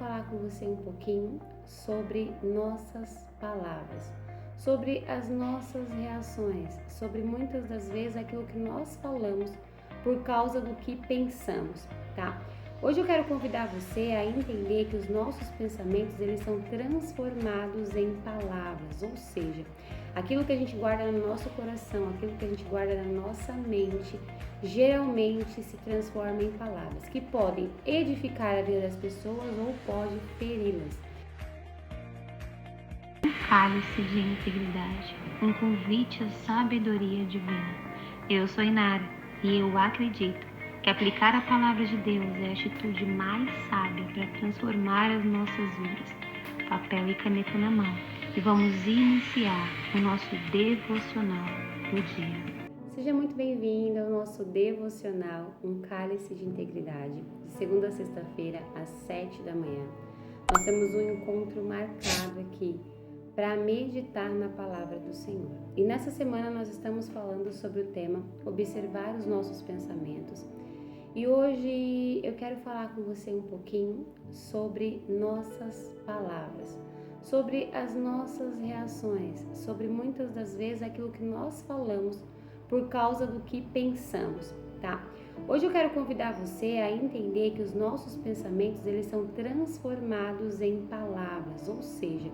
falar com você um pouquinho sobre nossas palavras, sobre as nossas reações, sobre muitas das vezes aquilo que nós falamos por causa do que pensamos, tá? Hoje eu quero convidar você a entender que os nossos pensamentos, eles são transformados em palavras, ou seja, aquilo que a gente guarda no nosso coração, aquilo que a gente guarda na nossa mente, geralmente se transforma em palavras que podem edificar a vida das pessoas ou pode feri-las. Cálice de integridade, um convite à sabedoria divina. Eu sou Inara e eu acredito que aplicar a palavra de Deus é a atitude mais sábia para transformar as nossas vidas. Papel e caneta na mão e vamos iniciar o nosso devocional do dia. Seja muito bem-vindo ao nosso devocional, um cálice de integridade, de segunda a sexta-feira, às 7 da manhã. Nós temos um encontro marcado aqui para meditar na palavra do Senhor. E nessa semana nós estamos falando sobre o tema observar os nossos pensamentos. E hoje eu quero falar com você um pouquinho sobre nossas palavras, sobre as nossas reações, sobre muitas das vezes aquilo que nós falamos por causa do que pensamos, tá? Hoje eu quero convidar você a entender que os nossos pensamentos, eles são transformados em palavras, ou seja,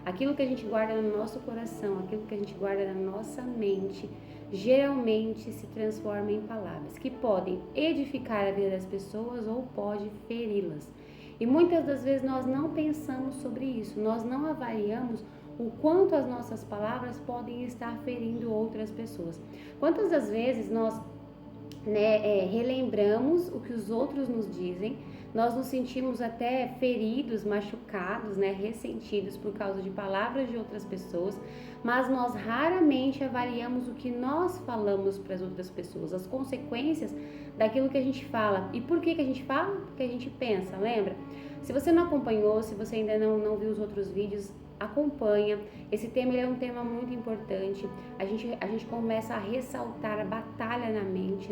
aquilo que a gente guarda no nosso coração, aquilo que a gente guarda na nossa mente, geralmente se transforma em palavras que podem edificar a vida das pessoas ou pode feri-las. E muitas das vezes nós não pensamos sobre isso, nós não avaliamos o quanto as nossas palavras podem estar ferindo outras pessoas. Quantas das vezes nós relembramos o que os outros nos dizem, nós nos sentimos até feridos, machucados, ressentidos por causa de palavras de outras pessoas, mas nós raramente avaliamos o que nós falamos para as outras pessoas, as consequências daquilo que a gente fala. E por que a gente fala? Porque a gente pensa, lembra? Se você não acompanhou, se você ainda não viu os outros vídeos, acompanha. Esse tema é um tema muito importante. A gente começa a ressaltar a batalha na mente,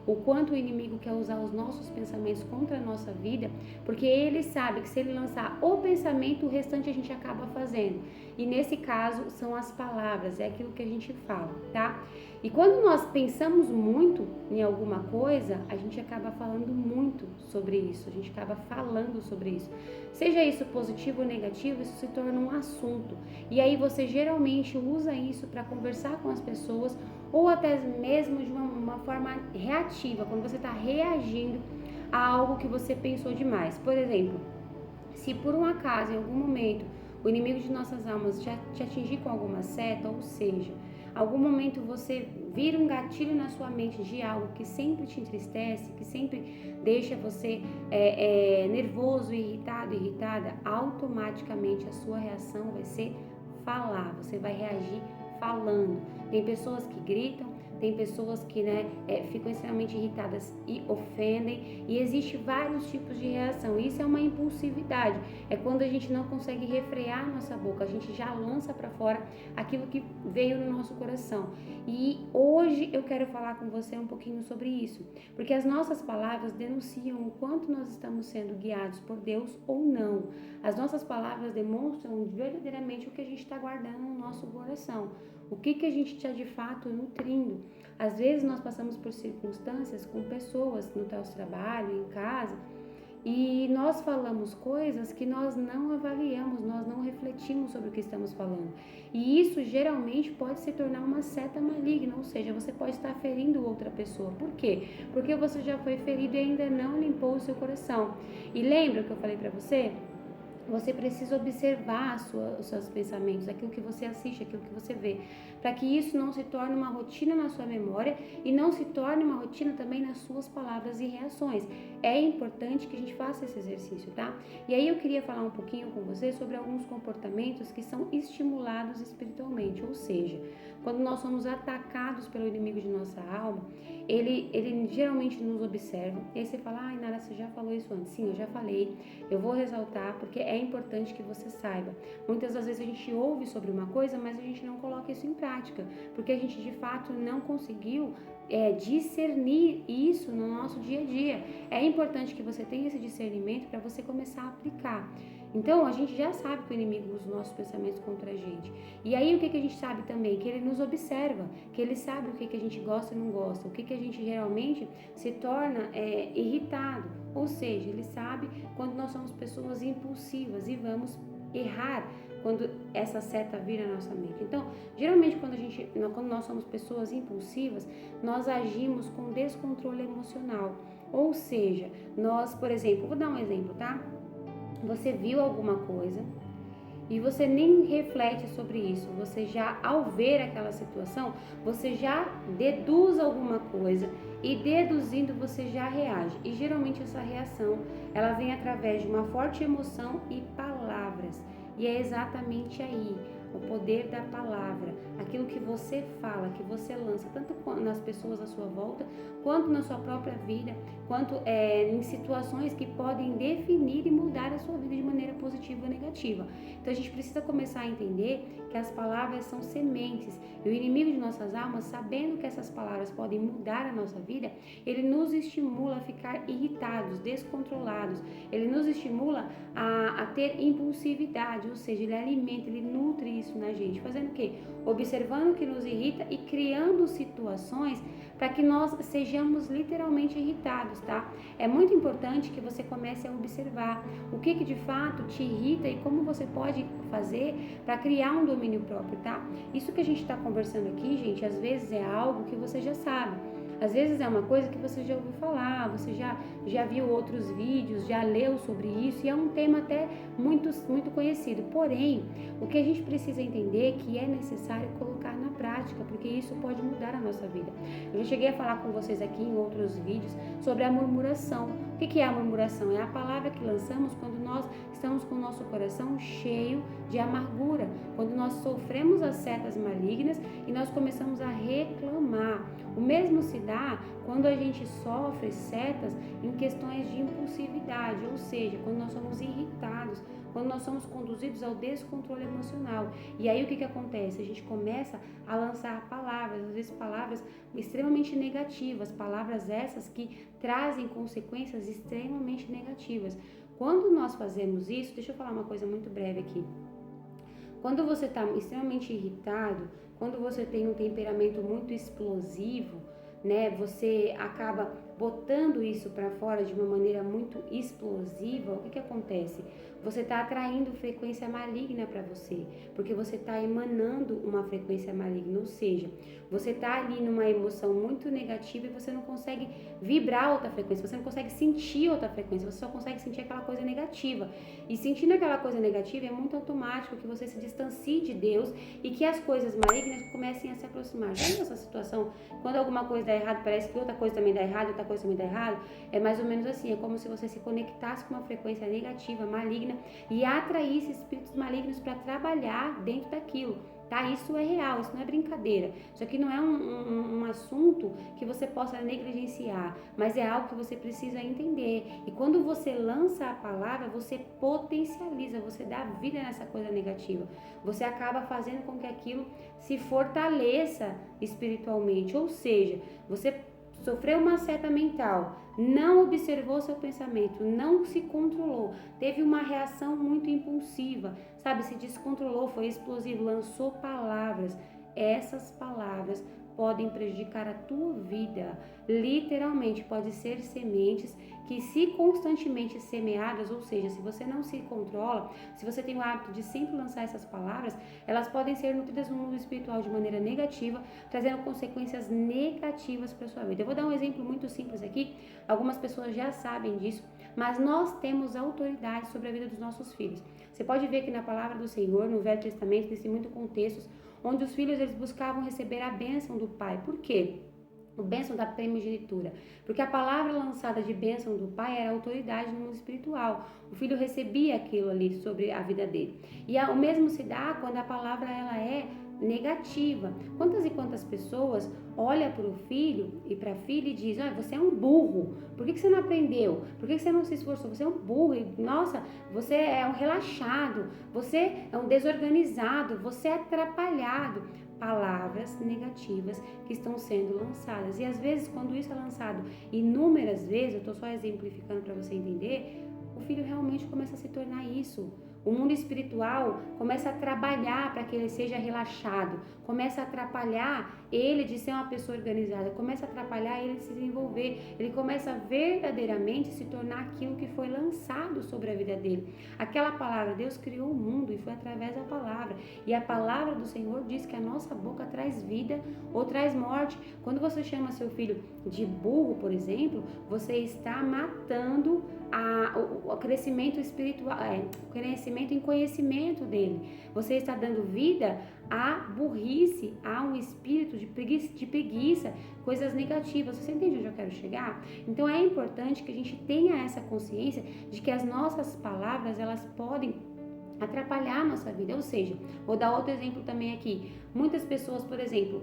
o quanto o inimigo quer usar os nossos pensamentos contra a nossa vida, porque ele sabe que se ele lançar o pensamento, o restante a gente acaba fazendo. E nesse caso são as palavras, é aquilo que a gente fala, tá? E quando nós pensamos muito em alguma coisa, a gente acaba falando muito sobre isso, a gente acaba falando sobre isso. Seja isso positivo ou negativo, isso se torna um assunto. E aí você geralmente usa isso para conversar com as pessoas ou até mesmo de uma forma reativa, quando você está reagindo a algo que você pensou demais. Por exemplo, se por um acaso, em algum momento, o inimigo de nossas almas te atingir com alguma seta, ou seja, algum momento você vira um gatilho na sua mente de algo que sempre te entristece, que sempre deixa você nervoso, irritado, irritada, automaticamente a sua reação vai ser falar, você vai reagir falando. Tem pessoas que gritam, tem pessoas que ficam extremamente irritadas e ofendem, e existe vários tipos de reação. Isso é uma impulsividade, é quando a gente não consegue refrear a nossa boca, a gente já lança para fora aquilo que veio no nosso coração. E hoje eu quero falar com você um pouquinho sobre isso, porque as nossas palavras denunciam o quanto nós estamos sendo guiados por Deus ou não. As nossas palavras demonstram verdadeiramente o que a gente está guardando no nosso coração, o que a gente está de fato nutrindo. Às vezes nós passamos por circunstâncias com pessoas no nosso trabalho, em casa, e nós falamos coisas que nós não avaliamos, nós não refletimos sobre o que estamos falando. E isso geralmente pode se tornar uma seta maligna, ou seja, você pode estar ferindo outra pessoa. Por quê? Porque você já foi ferido e ainda não limpou o seu coração. E lembra o que eu falei para você? Você precisa observar os seus pensamentos, aquilo que você assiste, aquilo que você vê, para que isso não se torne uma rotina na sua memória e não se torne uma rotina também nas suas palavras e reações. É importante que a gente faça esse exercício, tá? E aí eu queria falar um pouquinho com você sobre alguns comportamentos que são estimulados espiritualmente, ou seja, quando nós somos atacados pelo inimigo de nossa alma, ele geralmente nos observa, e aí você fala, Nara, você já falou isso antes? Sim, eu já falei, eu vou ressaltar, porque é importante que você saiba. Muitas das vezes a gente ouve sobre uma coisa, mas a gente não coloca isso em prática, porque a gente de fato não conseguiu discernir isso no nosso dia a dia. É importante que você tenha esse discernimento para você começar a aplicar. Então, a gente já sabe que o inimigo usa os nossos pensamentos contra a gente. E aí, o que a gente sabe também? Que ele nos observa, que ele sabe o que a gente gosta e não gosta, o que a gente geralmente se torna irritado. Ou seja, ele sabe quando nós somos pessoas impulsivas e vamos errar quando essa seta vira na nossa mente. Então, geralmente, quando nós somos pessoas impulsivas, nós agimos com descontrole emocional. Ou seja, nós, por exemplo, vou dar um exemplo, tá? Você viu alguma coisa e você nem reflete sobre isso. Você já, ao ver aquela situação, você já deduz alguma coisa e deduzindo você já reage. E geralmente essa reação, ela vem através de uma forte emoção e palavras. E é exatamente aí o poder da palavra, aquilo que você fala, que você lança, tanto nas pessoas à sua volta, quanto na sua própria vida, quanto em situações que podem definir e mudar a sua vida de maneira positiva ou negativa. Então a gente precisa começar a entender que as palavras são sementes e o inimigo de nossas almas, sabendo que essas palavras podem mudar a nossa vida, ele nos estimula a ficar irritados, descontrolados, ele nos estimula a ter impulsividade, ou seja, ele alimenta, ele nutre isso na gente, fazendo o quê? Observando o que nos irrita e criando situações para que nós sejamos literalmente irritados, tá? É muito importante que você comece a observar o que de fato te irrita e como você pode fazer para criar um domínio próprio, tá? Isso que a gente está conversando aqui, gente, às vezes é algo que você já sabe. Às vezes é uma coisa que você já ouviu falar, você já viu outros vídeos, já leu sobre isso e é um tema até muito conhecido. Porém, o que a gente precisa entender é que é necessário colocar na prática, porque isso pode mudar a nossa vida. Eu já cheguei a falar com vocês aqui em outros vídeos sobre a murmuração. O que é a murmuração? É a palavra que lançamos quando nós estamos com o nosso coração cheio de amargura, quando nós sofremos as setas malignas e nós começamos a reclamar. O mesmo se dá quando a gente sofre setas em questões de impulsividade, ou seja, quando nós somos irritados, quando nós somos conduzidos ao descontrole emocional. E aí o que acontece? A gente começa a lançar palavras, às vezes palavras extremamente negativas, palavras essas que trazem consequências extremamente negativas. Quando nós fazemos isso, deixa eu falar uma coisa muito breve aqui. Quando você está extremamente irritado, quando você tem um temperamento muito explosivo, né, você acaba botando isso para fora de uma maneira muito explosiva, o que acontece? Você está atraindo frequência maligna para você, porque você está emanando uma frequência maligna, ou seja, você está ali numa emoção muito negativa e você não consegue vibrar outra frequência, você não consegue sentir outra frequência, você só consegue sentir aquela coisa negativa. E sentindo aquela coisa negativa é muito automático que você se distancie de Deus e que as coisas malignas comecem a se aproximar. Já viu essa situação? Quando alguma coisa dá errado, parece que outra coisa também dá errado, outra coisa também dá errado? É mais ou menos assim, é como se você se conectasse com uma frequência negativa, maligna, e atraísse espíritos malignos para trabalhar dentro daquilo, tá? Isso é real, isso não é brincadeira. Isso aqui não é um assunto que você possa negligenciar, mas é algo que você precisa entender. E quando você lança a palavra, você potencializa, você dá vida nessa coisa negativa. Você acaba fazendo com que aquilo se fortaleça espiritualmente, ou seja, você sofreu uma seta mental, não observou seu pensamento, não se controlou, teve uma reação muito impulsiva, sabe, se descontrolou, foi explosivo, lançou palavras. Essas palavras podem prejudicar a tua vida, literalmente, pode ser sementes que, se constantemente semeadas, ou seja, se você não se controla, se você tem o hábito de sempre lançar essas palavras, elas podem ser nutridas no mundo espiritual de maneira negativa, trazendo consequências negativas para a sua vida. Eu vou dar um exemplo muito simples aqui, algumas pessoas já sabem disso, mas nós temos autoridade sobre a vida dos nossos filhos. Você pode ver que na palavra do Senhor, no Velho Testamento, existem muitos contextos onde os filhos eles buscavam receber a bênção do pai. Por quê? A bênção da primogenitura. Porque a palavra lançada de bênção do pai era autoridade no mundo espiritual. O filho recebia aquilo ali sobre a vida dele. E o mesmo se dá quando a palavra ela é negativa. Quantas e quantas pessoas olham para o filho e para a filha e dizem: ah, você é um burro, por que você não aprendeu? Por que você não se esforçou? Você é um burro, nossa, você é um relaxado, você é um desorganizado, você é atrapalhado. palavras negativas que estão sendo lançadas. E às vezes, quando isso é lançado inúmeras vezes, eu estou só exemplificando para você entender, o filho realmente começa a se tornar isso. O mundo espiritual começa a trabalhar para que ele seja relaxado, começa a atrapalhar ele de ser uma pessoa organizada, começa a atrapalhar ele de se desenvolver, ele começa a verdadeiramente se tornar aquilo que foi lançado sobre a vida dele. Aquela palavra, Deus criou o mundo e foi através da palavra. E a palavra do Senhor diz que a nossa boca traz vida ou traz morte. Quando você chama seu filho de burro, por exemplo, você está matando o crescimento espiritual, o crescimento em conhecimento dele. Você está dando vida à burrice, a um espírito de preguiça, coisas negativas. Você entende onde eu quero chegar? Então é importante que a gente tenha essa consciência de que as nossas palavras, elas podem atrapalhar a nossa vida. Ou seja, vou dar outro exemplo também aqui. Muitas pessoas, por exemplo,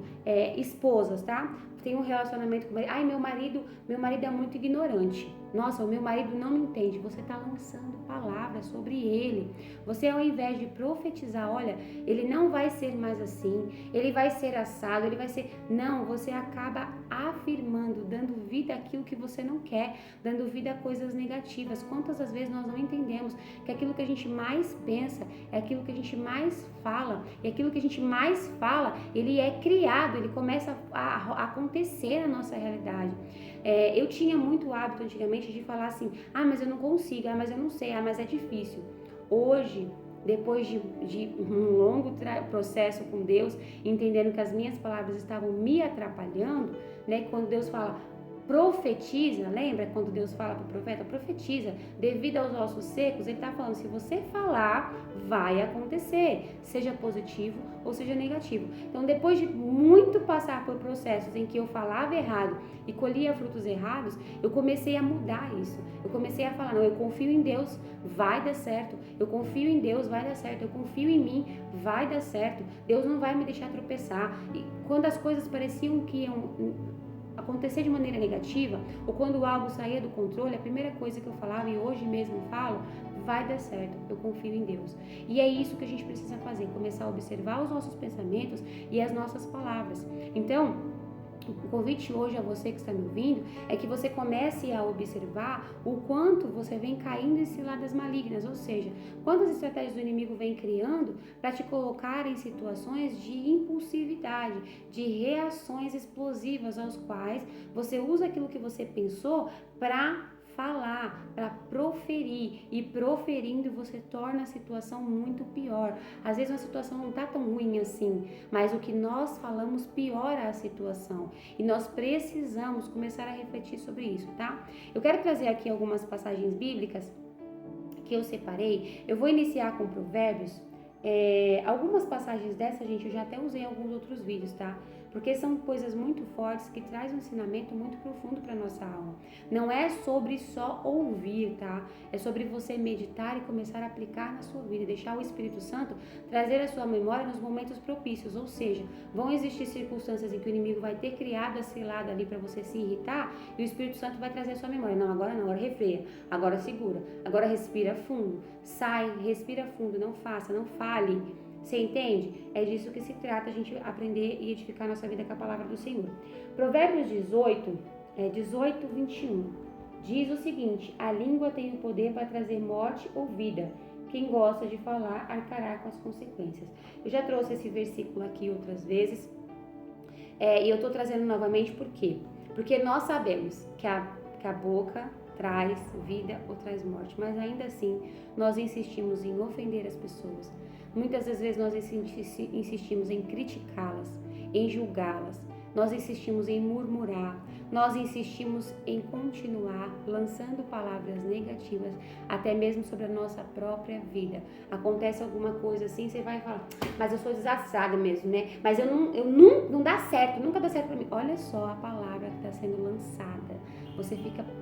esposas, tá? Tem um relacionamento com o marido. Ai, meu marido é muito ignorante. Nossa, o meu marido não me entende. Você está lançando palavras sobre ele. Você, ao invés de profetizar, olha, ele não vai ser mais assim, ele vai ser assado, ele vai ser... Não, você acaba afirmando, dando vida àquilo que você não quer, dando vida a coisas negativas. Quantas das vezes nós não entendemos que aquilo que a gente mais pensa é aquilo que a gente mais fala, e aquilo que a gente mais fala, ele é criado, ele começa a acontecer na nossa realidade. Eu tinha muito hábito antigamente de falar assim, mas eu não consigo, mas eu não sei, mas é difícil. Hoje, depois de um longo processo com Deus, entendendo que as minhas palavras estavam me atrapalhando, né? Quando Deus fala, profetiza, lembra quando Deus fala para o profeta, profetiza, devido aos ossos secos, ele está falando, se você falar, vai acontecer, seja positivo ou seja negativo. Então, depois de muito passar por processos em que eu falava errado e colhia frutos errados, eu comecei a mudar isso. Eu comecei a falar, não, eu confio em Deus, vai dar certo. Eu confio em Deus, vai dar certo. Eu confio em mim, vai dar certo. Deus não vai me deixar tropeçar. E quando as coisas pareciam que iam acontecer de maneira negativa, ou quando algo saía do controle, a primeira coisa que eu falava, e hoje mesmo falo, vai dar certo, eu confio em Deus. E é isso que a gente precisa fazer, começar a observar os nossos pensamentos e as nossas palavras. Então, o convite hoje a você que está me ouvindo é que você comece a observar o quanto você vem caindo em ciladas malignas, ou seja, quantas estratégias do inimigo vem criando para te colocar em situações de impulsividade, de reações explosivas aos quais você usa aquilo que você pensou para falar, para proferir, e proferindo você torna a situação muito pior. Às vezes a situação não está tão ruim assim, mas o que nós falamos piora a situação, e nós precisamos começar a refletir sobre isso, tá? Eu quero trazer aqui algumas passagens bíblicas que eu separei. Eu vou iniciar com Provérbios. Algumas passagens dessa, gente, eu já até usei em alguns outros vídeos, tá? Porque são coisas muito fortes que trazem um ensinamento muito profundo para nossa alma. Não é sobre só ouvir, tá? É sobre você meditar e começar a aplicar na sua vida, deixar o Espírito Santo trazer a sua memória nos momentos propícios, ou seja, vão existir circunstâncias em que o inimigo vai ter criado a cilada ali para você se irritar, e o Espírito Santo vai trazer a sua memória. Não, agora refreia, agora segura, agora respira fundo, sai, respira fundo, não faça, não fale. Você entende? É disso que se trata, a gente aprender e edificar nossa vida com a palavra do Senhor. Provérbios 18, 21, diz o seguinte: a língua tem o poder para trazer morte ou vida. Quem gosta de falar arcará com as consequências. Eu já trouxe esse versículo aqui outras vezes, e eu estou trazendo novamente por quê? Porque nós sabemos que a boca traz vida ou traz morte, mas ainda assim nós insistimos em ofender as pessoas. Muitas das vezes nós insistimos em criticá-las, em julgá-las, nós insistimos em murmurar, nós insistimos em continuar lançando palavras negativas, até mesmo sobre a nossa própria vida. Acontece alguma coisa assim, você vai falar, mas eu sou desastrada mesmo, né? Mas não dá certo, nunca dá certo pra mim. Olha só a palavra que está sendo lançada.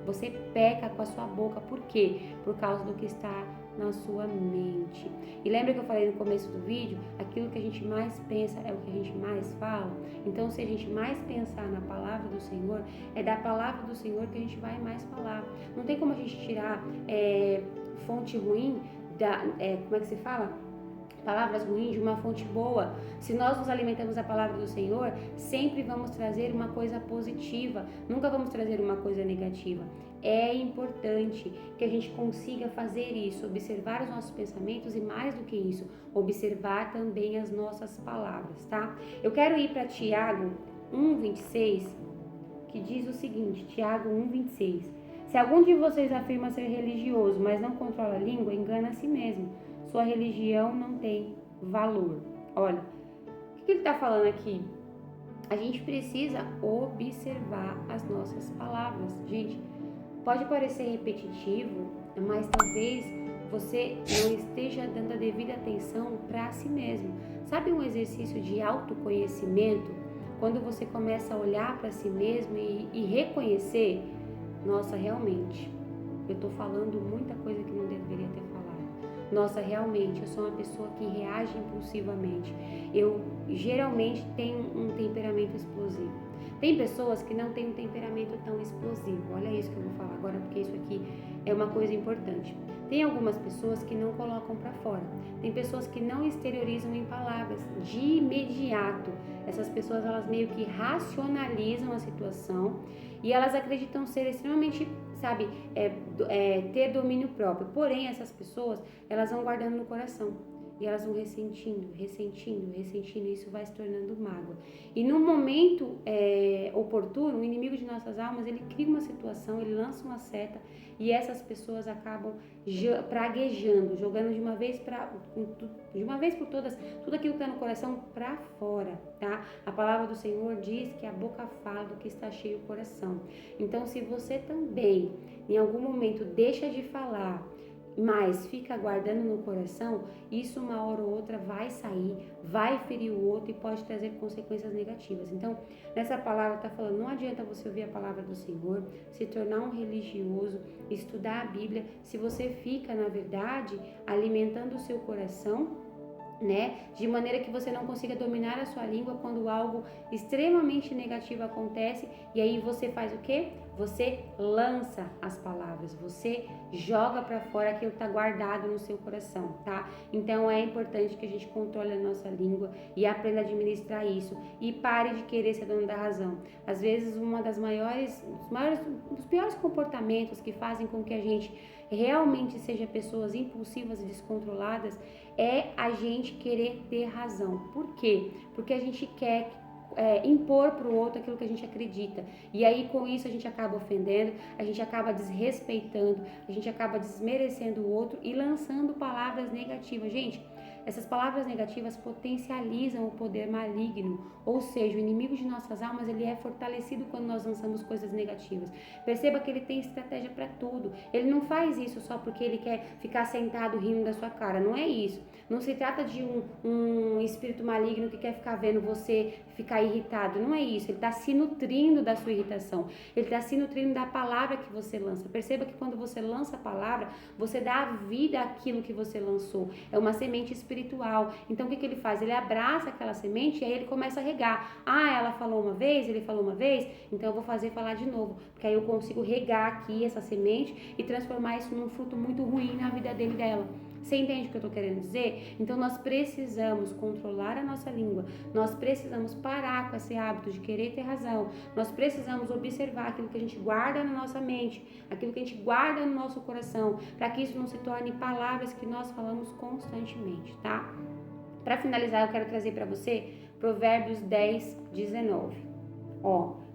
Você peca com a sua boca, por quê? Por causa do que está na sua mente. E lembra que eu falei no começo do vídeo, aquilo que a gente mais pensa é o que a gente mais fala? Então, se a gente mais pensar na palavra do Senhor, é da palavra do Senhor que a gente vai mais falar. Não tem como a gente tirar fonte ruim, como é que se fala? palavras ruins de uma fonte boa. Se nós nos alimentamos da palavra do Senhor, sempre vamos trazer uma coisa positiva, nunca vamos trazer uma coisa negativa. É importante que a gente consiga fazer isso, observar os nossos pensamentos e, mais do que isso, observar também as nossas palavras, tá? Eu quero ir para Tiago 1:26, que diz o seguinte, Tiago 1:26. Se algum de vocês afirma ser religioso, mas não controla a língua, engana a si mesmo. Sua religião não tem valor. Olha, o que ele está falando aqui? A gente precisa observar as nossas palavras. Gente, pode parecer repetitivo, mas talvez você não esteja dando a devida atenção para si mesmo. Sabe um exercício de autoconhecimento? Quando você começa a olhar para si mesmo e reconhecer, nossa, realmente, eu estou falando muita coisa que não deveria ter falado. Nossa, realmente, eu sou uma pessoa que reage impulsivamente. Eu geralmente tenho um temperamento explosivo. Tem pessoas que não têm um temperamento tão explosivo. Olha isso que eu vou falar agora, porque isso aqui é uma coisa importante. Tem algumas pessoas que não colocam para fora. Tem pessoas que não exteriorizam em palavras de imediato. Essas pessoas, elas meio que racionalizam a situação e elas acreditam ser extremamente, sabe, ter domínio próprio. Porém, essas pessoas, elas vão guardando no coração. E elas vão ressentindo, e isso vai se tornando mágoa. E no momento oportuno, o inimigo de nossas almas, ele cria uma situação, ele lança uma seta e essas pessoas acabam praguejando, jogando de uma vez por todas, tudo aquilo que está no coração para fora, tá? A palavra do Senhor diz que a boca fala do que está cheio o coração. Então, se você também, em algum momento, deixa de falar, mas fica guardando no coração, isso uma hora ou outra vai sair, vai ferir o outro e pode trazer consequências negativas. Então, nessa palavra está falando, não adianta você ouvir a palavra do Senhor, se tornar um religioso, estudar a Bíblia, se você fica, na verdade, alimentando o seu coração, né? De maneira que você não consiga dominar a sua língua quando algo extremamente negativo acontece e aí você faz o quê? Você lança as palavras, você joga para fora aquilo que está guardado no seu coração, tá? Então é importante que a gente controle a nossa língua e aprenda a administrar isso e pare de querer ser dono da razão. Às vezes um dos piores comportamentos que fazem com que a gente realmente seja pessoas impulsivas e descontroladas é a gente querer ter razão. Por quê? Porque a gente quer impor para o outro aquilo que a gente acredita. E aí com isso a gente acaba ofendendo, a gente acaba desrespeitando, a gente acaba desmerecendo o outro e lançando palavras negativas. Gente, essas palavras negativas potencializam o poder maligno, ou seja, o inimigo de nossas almas, ele é fortalecido quando nós lançamos coisas negativas. Perceba que ele tem estratégia para tudo. Ele não faz isso só porque ele quer ficar sentado rindo da sua cara, não é isso. Não se trata de um espírito maligno que quer ficar vendo você ficar irritado, não é isso. Ele está se nutrindo da sua irritação, ele está se nutrindo da palavra que você lança. Perceba que quando você lança a palavra, você dá vida àquilo que você lançou. É uma semente espiritual. Então o que ele faz? Ele abraça aquela semente e aí ele começa a regar. Ah, ela falou uma vez, ele falou uma vez, então eu vou fazer falar de novo, porque aí eu consigo regar aqui essa semente e transformar isso num fruto muito ruim na vida dele e dela. Você entende o que eu estou querendo dizer? Então nós precisamos controlar a nossa língua, nós precisamos parar com esse hábito de querer ter razão, nós precisamos observar aquilo que a gente guarda na nossa mente, aquilo que a gente guarda no nosso coração, para que isso não se torne palavras que nós falamos constantemente, tá? Para finalizar, eu quero trazer para você Provérbios 10:19.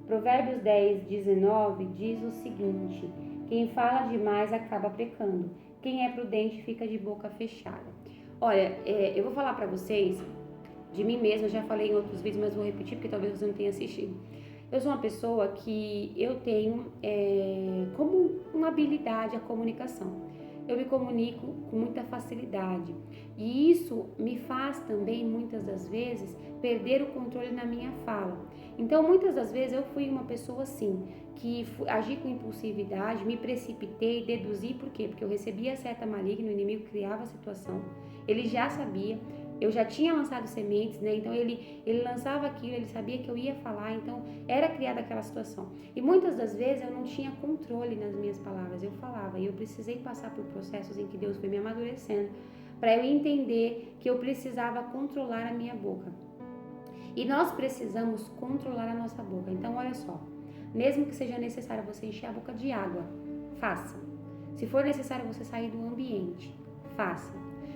Provérbios 10:19 diz o seguinte: quem fala demais acaba pecando. Quem é prudente fica de boca fechada. Olha, eu vou falar para vocês, de mim mesma, eu já falei em outros vídeos, mas vou repetir porque talvez você não tenha assistido. Eu sou uma pessoa que eu tenho como uma habilidade a comunicação. Eu me comunico com muita facilidade e isso me faz também, muitas das vezes, perder o controle na minha fala. Então, muitas das vezes eu fui uma pessoa assim, que agi com impulsividade, me precipitei, deduzi, por quê? Porque eu recebia a seta maligna, o inimigo criava a situação, ele já sabia, eu já tinha lançado sementes, né? Então ele lançava aquilo, ele sabia que eu ia falar, então era criada aquela situação. E muitas das vezes eu não tinha controle nas minhas palavras, eu falava e eu precisei passar por processos em que Deus foi me amadurecendo para eu entender que eu precisava controlar a minha boca. E nós precisamos controlar a nossa boca. Então, olha só, mesmo que seja necessário você encher a boca de água, faça. Se for necessário você sair do ambiente, faça.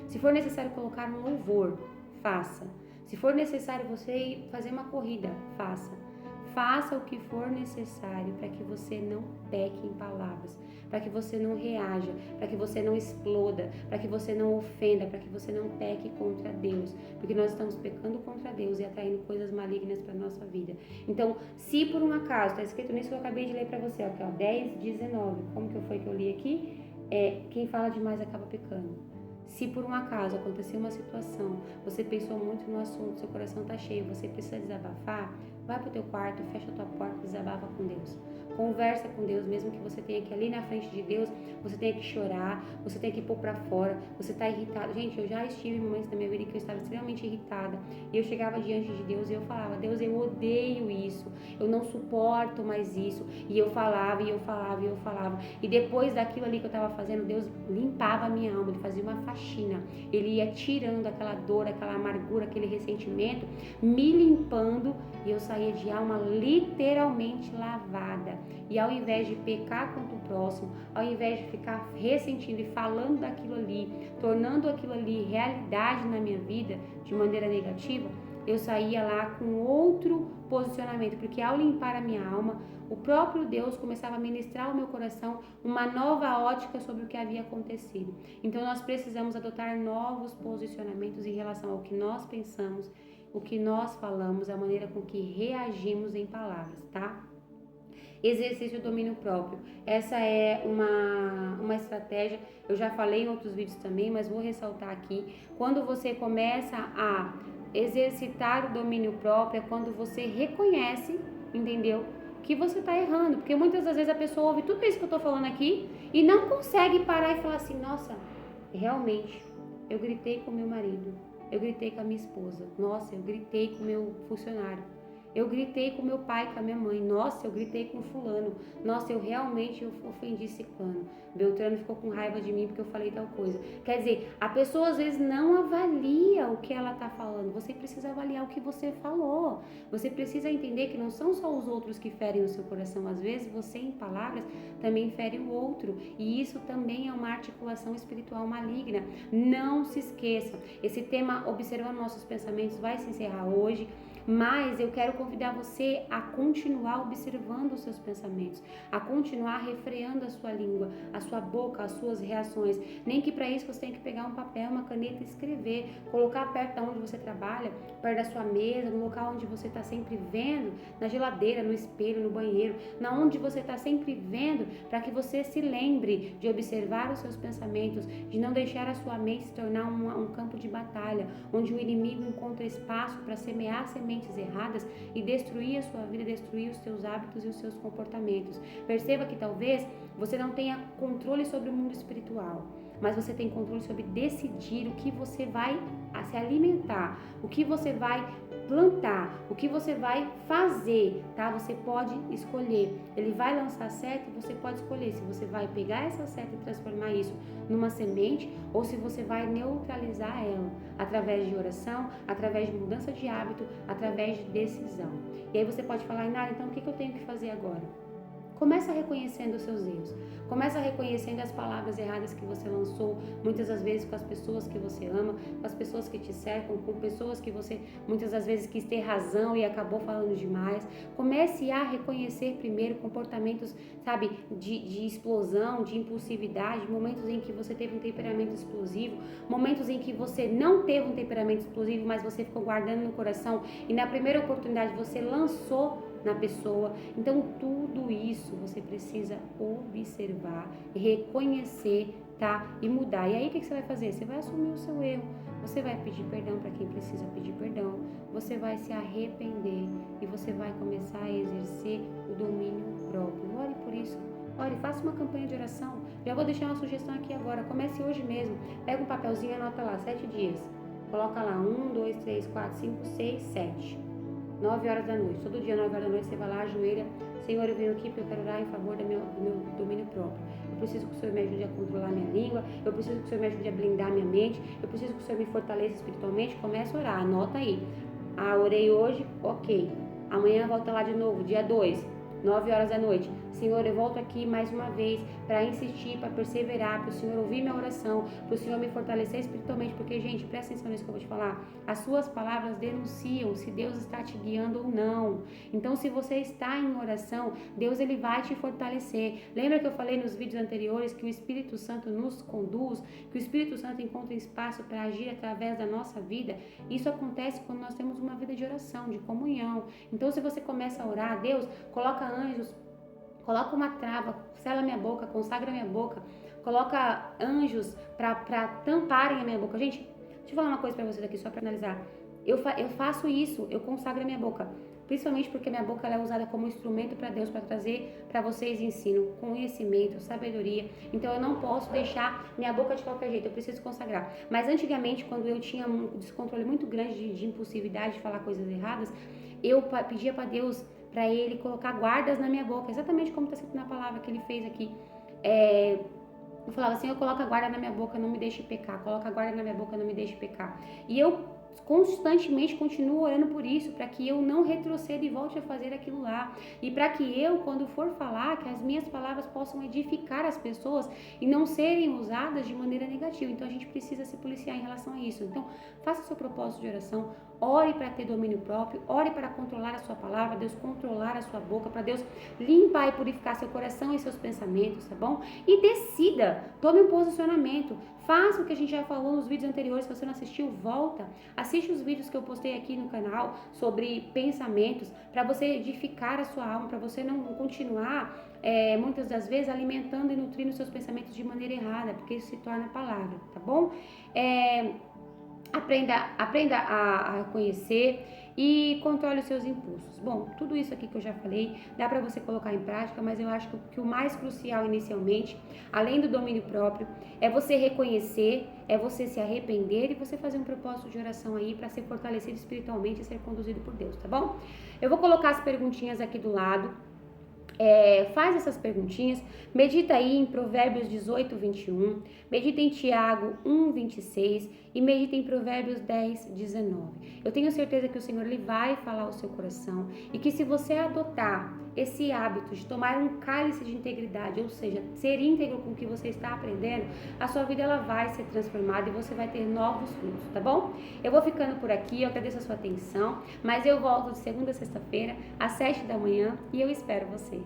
Se for necessário colocar um louvor, faça. Se for necessário você fazer uma corrida, faça. Faça o que for necessário para que você não peque em palavras, para que você não reaja, para que você não exploda, para que você não ofenda, para que você não peque contra Deus, porque nós estamos pecando contra Deus e atraindo coisas malignas para a nossa vida. Então, se por um acaso, está escrito nisso que eu acabei de ler para você, ó, 10, 19, como que foi que eu li aqui? Quem fala demais acaba pecando. Se por um acaso aconteceu uma situação, você pensou muito no assunto, seu coração está cheio, você precisa desabafar, vai para o teu quarto, fecha a tua porta e desabafa com Deus. Conversa com Deus, mesmo que você tenha que ali na frente de Deus, você tenha que chorar, você tenha que pôr para fora, você está irritado. Gente, eu já estive em momentos da minha vida que eu estava extremamente irritada e eu chegava diante de Deus e eu falava, Deus, eu odeio isso, eu não suporto mais isso. E eu falava, e eu falava, e eu falava. E depois daquilo ali que eu estava fazendo, Deus limpava a minha alma, Ele fazia uma faxina, Ele ia tirando aquela dor, aquela amargura, aquele ressentimento, me limpando e eu saía de alma literalmente lavada. E ao invés de pecar contra o próximo, ao invés de ficar ressentindo e falando daquilo ali, tornando aquilo ali realidade na minha vida de maneira negativa, eu saía lá com outro posicionamento, porque ao limpar a minha alma, o próprio Deus começava a ministrar ao meu coração uma nova ótica sobre o que havia acontecido. Então nós precisamos adotar novos posicionamentos em relação ao que nós pensamos, o que nós falamos, a maneira com que reagimos em palavras, tá? Exercício do domínio próprio. Essa é uma estratégia, eu já falei em outros vídeos também, mas vou ressaltar aqui. Quando você começa a exercitar o domínio próprio, é quando você reconhece, entendeu? Que você está errando. Porque muitas das vezes a pessoa ouve tudo isso que eu estou falando aqui e não consegue parar e falar assim, nossa, realmente, eu gritei com meu marido, eu gritei com a minha esposa, nossa, eu gritei com o meu funcionário. Eu gritei com meu pai, com a minha mãe. Nossa, eu gritei com fulano. Nossa, eu realmente ofendi ciclano. Beltrano ficou com raiva de mim porque eu falei tal coisa. Quer dizer, a pessoa às vezes não avalia o que ela está falando. Você precisa avaliar o que você falou. Você precisa entender que não são só os outros que ferem o seu coração. Às vezes você, em palavras, também fere o outro. E isso também é uma articulação espiritual maligna. Não se esqueça. Esse tema, observando nossos pensamentos, vai se encerrar hoje. Mas eu quero convidar você a continuar observando os seus pensamentos, a continuar refreando a sua língua, a sua boca, as suas reações. Nem que para isso você tenha que pegar um papel, uma caneta e escrever, colocar perto de onde você trabalha, perto da sua mesa, no local onde você está sempre vendo, na geladeira, no espelho, no banheiro, na onde você está sempre vendo, para que você se lembre de observar os seus pensamentos, de não deixar a sua mente se tornar um campo de batalha, onde o inimigo encontra espaço para semear sementes erradas e destruir a sua vida, destruir os seus hábitos e os seus comportamentos. Perceba que talvez você não tenha controle sobre o mundo espiritual, mas você tem controle sobre decidir o que você vai se alimentar, o que você vai plantar, o que você vai fazer, tá? Você pode escolher. Ele vai lançar seta e você pode escolher se você vai pegar essa seta e transformar isso numa semente ou se você vai neutralizar ela através de oração, através de mudança de hábito, através de decisão. E aí você pode falar, Inara, então o que eu tenho que fazer agora? Começa reconhecendo os seus erros. Começa reconhecendo as palavras erradas que você lançou, muitas das vezes com as pessoas que você ama, com as pessoas que te cercam, com pessoas que você muitas das vezes quis ter razão e acabou falando demais. Comece a reconhecer primeiro comportamentos, sabe, de explosão, de impulsividade, momentos em que você teve um temperamento explosivo, momentos em que você não teve um temperamento explosivo, mas você ficou guardando no coração e na primeira oportunidade você lançou na pessoa. Então tudo isso você precisa observar, reconhecer, tá? E mudar. E aí o que você vai fazer? Você vai assumir o seu erro, você vai pedir perdão para quem precisa pedir perdão, você vai se arrepender e você vai começar a exercer o domínio próprio. Ore por isso. Ore, faça uma campanha de oração. Já vou deixar uma sugestão aqui agora. Comece hoje mesmo. Pega um papelzinho e anota lá, 7 dias. Coloca lá 1, 2, 3, 4, 5, 6, 7. 9 horas da noite, todo dia 9 horas da noite você vai lá, ajoelha, Senhor, eu venho aqui porque eu quero orar em favor do meu domínio próprio. eu preciso que o Senhor me ajude a controlar minha língua, eu preciso que o Senhor me ajude a blindar minha mente, eu preciso que o Senhor me fortaleça espiritualmente. Começa a orar, anota aí. Orei hoje, ok. Amanhã volta lá de novo, dia 2, 9 horas da noite. Senhor, eu volto aqui mais uma vez para insistir, para perseverar, para o Senhor ouvir minha oração, para o Senhor me fortalecer espiritualmente, porque, gente, presta atenção nisso que eu vou te falar. As suas palavras denunciam se Deus está te guiando ou não. Então, se você está em oração, Deus ele vai te fortalecer. Lembra que eu falei nos vídeos anteriores que o Espírito Santo nos conduz, que o Espírito Santo encontra espaço para agir através da nossa vida? Isso acontece quando nós temos uma vida de oração, de comunhão. Então, se você começa a orar, Deus, coloca anjos, coloca uma trava, sela minha boca, consagra minha boca, coloca anjos para tamparem a minha boca. Gente, deixa eu falar uma coisa para vocês aqui, só para analisar. Eu faço isso, eu consagro a minha boca, principalmente porque minha boca ela é usada como instrumento para Deus, para trazer para vocês ensino, conhecimento, sabedoria. Então eu não posso deixar minha boca de qualquer jeito, eu preciso consagrar. Mas antigamente, quando eu tinha um descontrole muito grande de impulsividade, de falar coisas erradas, eu pedia para Deus, para ele colocar guardas na minha boca, exatamente como está escrito na palavra que ele fez aqui. Eu falava assim, eu coloco a guarda na minha boca, não me deixe pecar, coloca a guarda na minha boca, não me deixe pecar. E eu constantemente continuo orando por isso, para que eu não retroceda e volte a fazer aquilo lá. E para que eu, quando for falar, que as minhas palavras possam edificar as pessoas e não serem usadas de maneira negativa. Então a gente precisa se policiar em relação a isso. Então faça o seu propósito de oração, ore para ter domínio próprio, ore para controlar a sua palavra, Deus controlar a sua boca, para Deus limpar e purificar seu coração e seus pensamentos, tá bom? E decida, tome um posicionamento, faça o que a gente já falou nos vídeos anteriores. Se você não assistiu, volta, assiste os vídeos que eu postei aqui no canal sobre pensamentos, para você edificar a sua alma, para você não continuar, muitas das vezes, alimentando e nutrindo seus pensamentos de maneira errada, porque isso se torna palavra, tá bom? Aprenda a reconhecer e controle os seus impulsos. Bom, tudo isso aqui que eu já falei, dá para você colocar em prática, mas eu acho que o mais crucial inicialmente, além do domínio próprio, é você reconhecer, é você se arrepender e você fazer um propósito de oração aí para ser fortalecido espiritualmente e ser conduzido por Deus, tá bom? Eu vou colocar as perguntinhas aqui do lado. Faz essas perguntinhas, medita aí em Provérbios 18, 21, medita em Tiago 1, 26 e medita em Provérbios 10, 19. Eu tenho certeza que o Senhor ele vai falar ao seu coração e que se você adotar esse hábito de tomar um cálice de integridade, ou seja, ser íntegro com o que você está aprendendo, a sua vida ela vai ser transformada e você vai ter novos frutos, tá bom? Eu vou ficando por aqui, eu agradeço a sua atenção, mas eu volto de segunda a sexta-feira, às 7 da manhã e eu espero você.